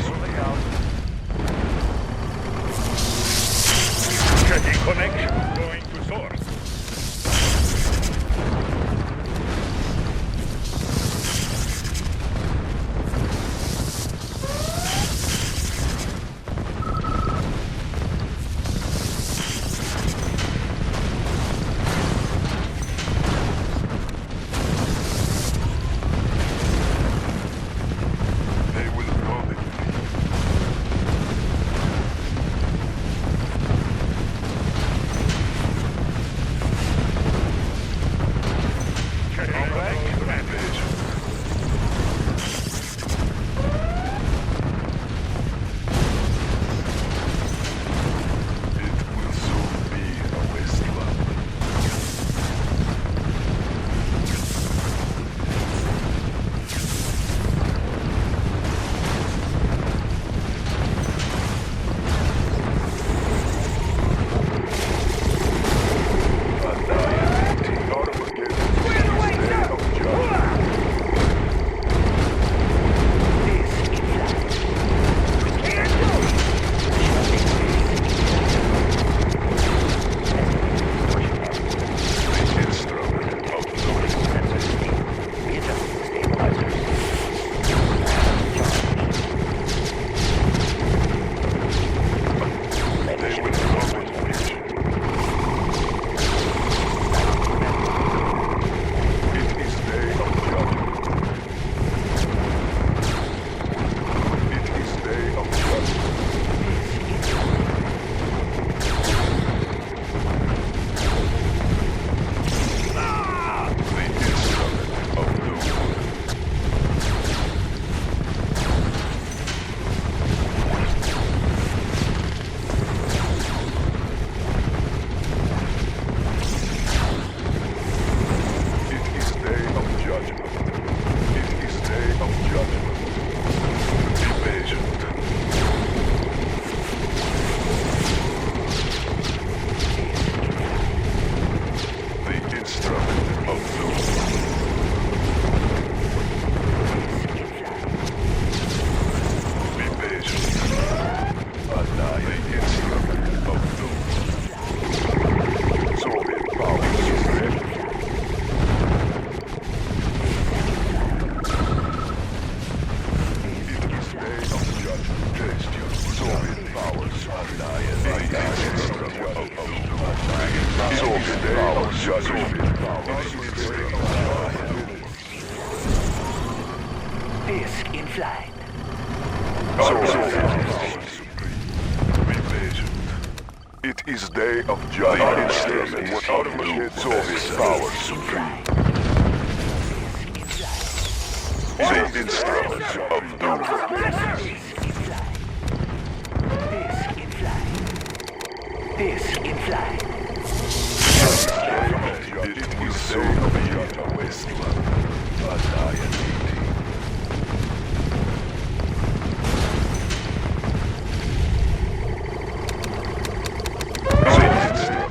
[SPEAKER 6] Moving out. Checking connection. Going to source.
[SPEAKER 4] They will run in me. Soviet power supreme.
[SPEAKER 2] Disk in flight.
[SPEAKER 4] Soviet power supreme. Be patient. It is day of judgment. Soviet power supreme. The instruments of doom.
[SPEAKER 2] Disk in flight. Disk in flight.
[SPEAKER 4] It is so of the wasteland. Annihilating.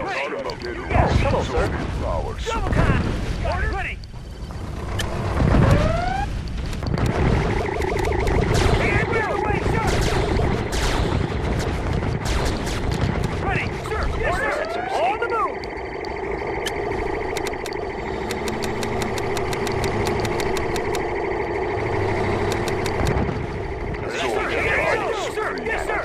[SPEAKER 3] Hello, sir.
[SPEAKER 4] Power
[SPEAKER 3] Double con! Order ready! And we're away, sir! Ready, sir! Yes, sir! On the move! Yes, sir! Yes, sir!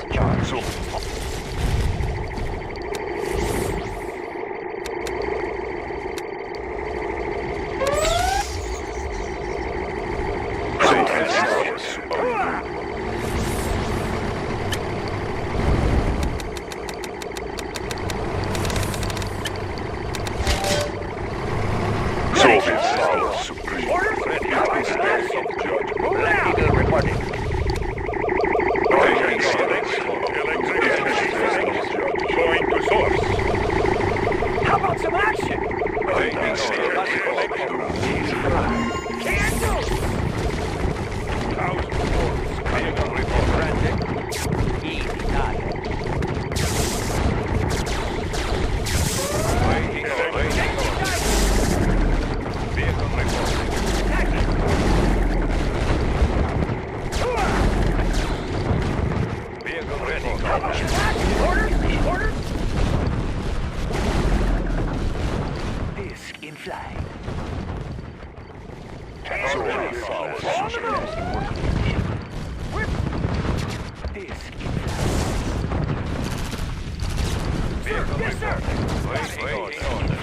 [SPEAKER 4] Soviet power supreme.
[SPEAKER 3] Order ready! Move out!
[SPEAKER 1] Eagle reporting.
[SPEAKER 6] Going to source.
[SPEAKER 3] How about some action? Can do!
[SPEAKER 6] Vehicle report granted.
[SPEAKER 1] Easy target.
[SPEAKER 6] Waiting order. Vehicle reporting. Vehicle ready.
[SPEAKER 3] How about some action? Order!
[SPEAKER 2] Disk in flight.
[SPEAKER 4] Soviet power
[SPEAKER 3] On the move!
[SPEAKER 2] Disk in flight.
[SPEAKER 6] Vehicle
[SPEAKER 3] Yes, sir!
[SPEAKER 6] reporting. Waiting order.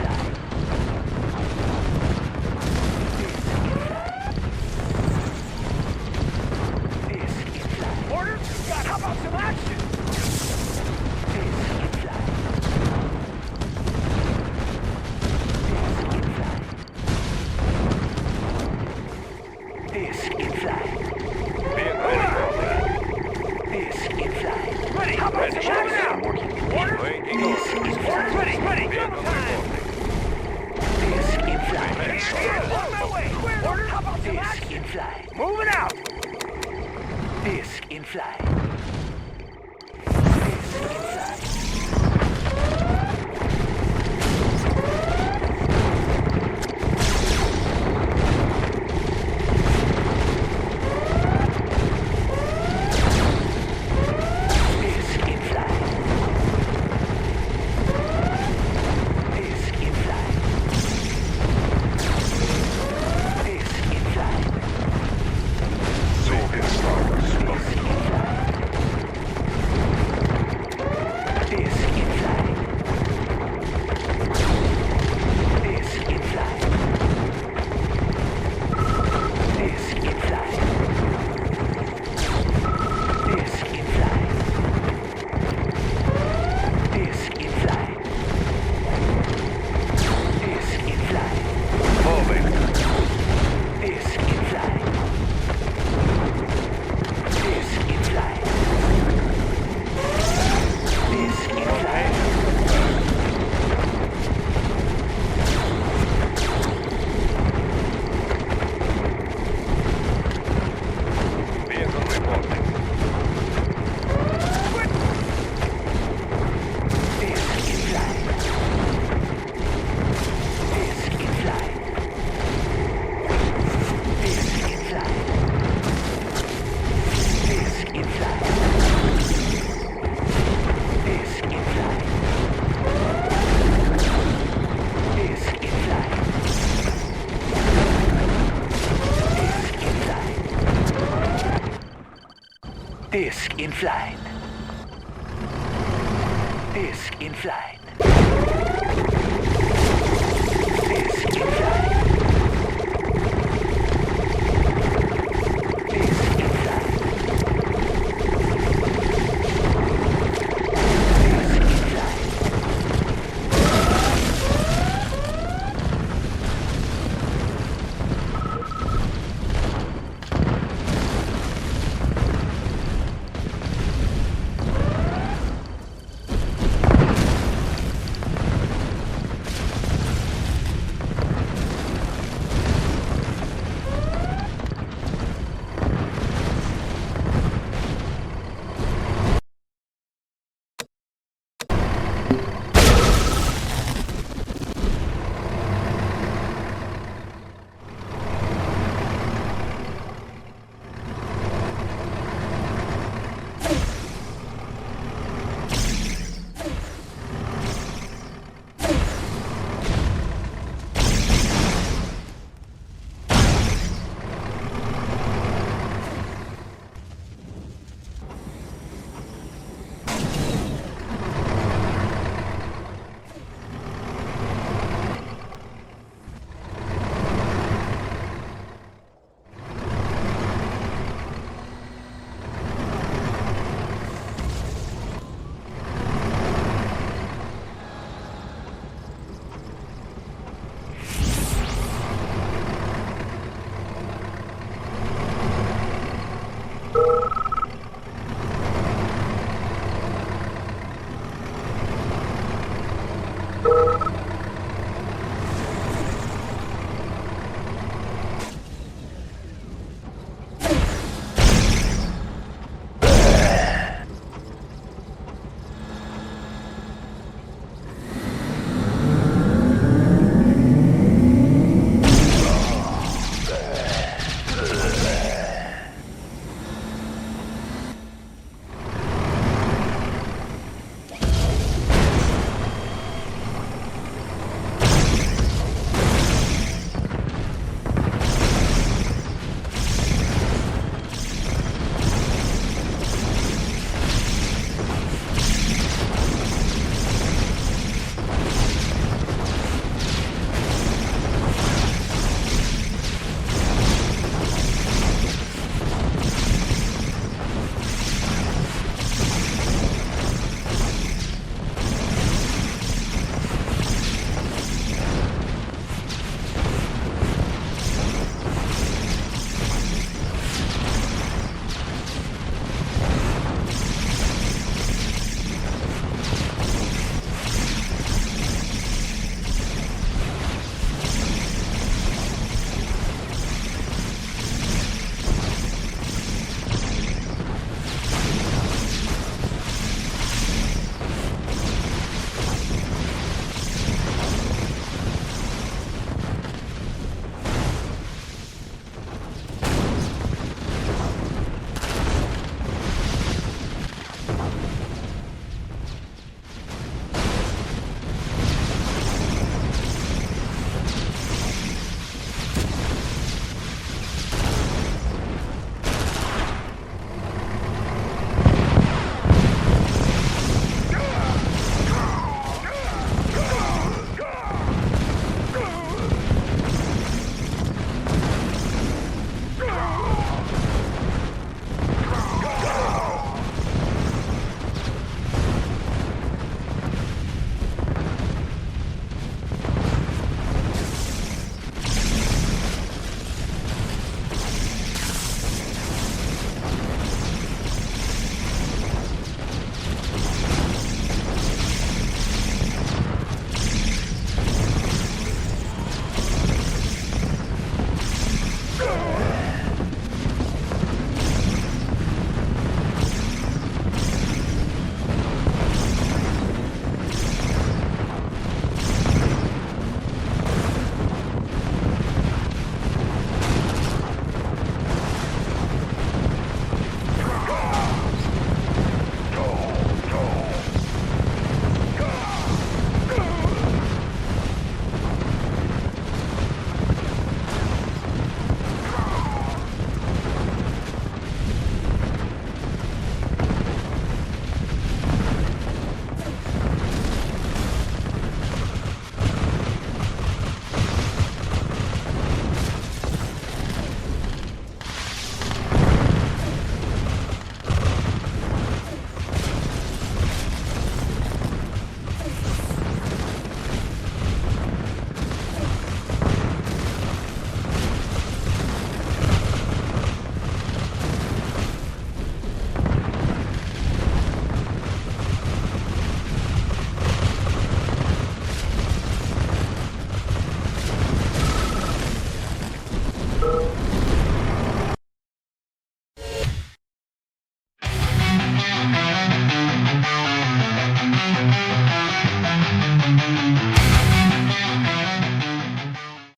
[SPEAKER 2] Disk in flight.
[SPEAKER 3] Order! God, how about some action?
[SPEAKER 2] Disk in flight. Disk in flight.
[SPEAKER 6] Vehicle reporting.
[SPEAKER 2] Disk in flight.
[SPEAKER 3] Ready! How about some action? Order!
[SPEAKER 6] Waiting order.
[SPEAKER 3] Ready!
[SPEAKER 6] Vehicle reporting.
[SPEAKER 2] Disk in flight.
[SPEAKER 3] On my way! Order! How about some
[SPEAKER 2] Disk
[SPEAKER 3] action?
[SPEAKER 2] in flight.
[SPEAKER 3] Moving out!
[SPEAKER 2] Disk in flight. Disk in flight. Disk in flight. Disk in flight. Disk in flight.
[SPEAKER 4] Soviet power supreme.
[SPEAKER 2] Disk in flight. Disk in flight. Disk in flight. Disk in flight. Disk in flight. Disk in flight.
[SPEAKER 6] Moving.
[SPEAKER 2] Disk in flight. Disk in flight. Disk in flight.
[SPEAKER 6] Vehicle reporting.
[SPEAKER 2] Disk in flight. Disk in flight. Disk in flight. Disk in flight. Disk in flight. Disk in flight. Disk in flight. Disk in flight. Disk in flight.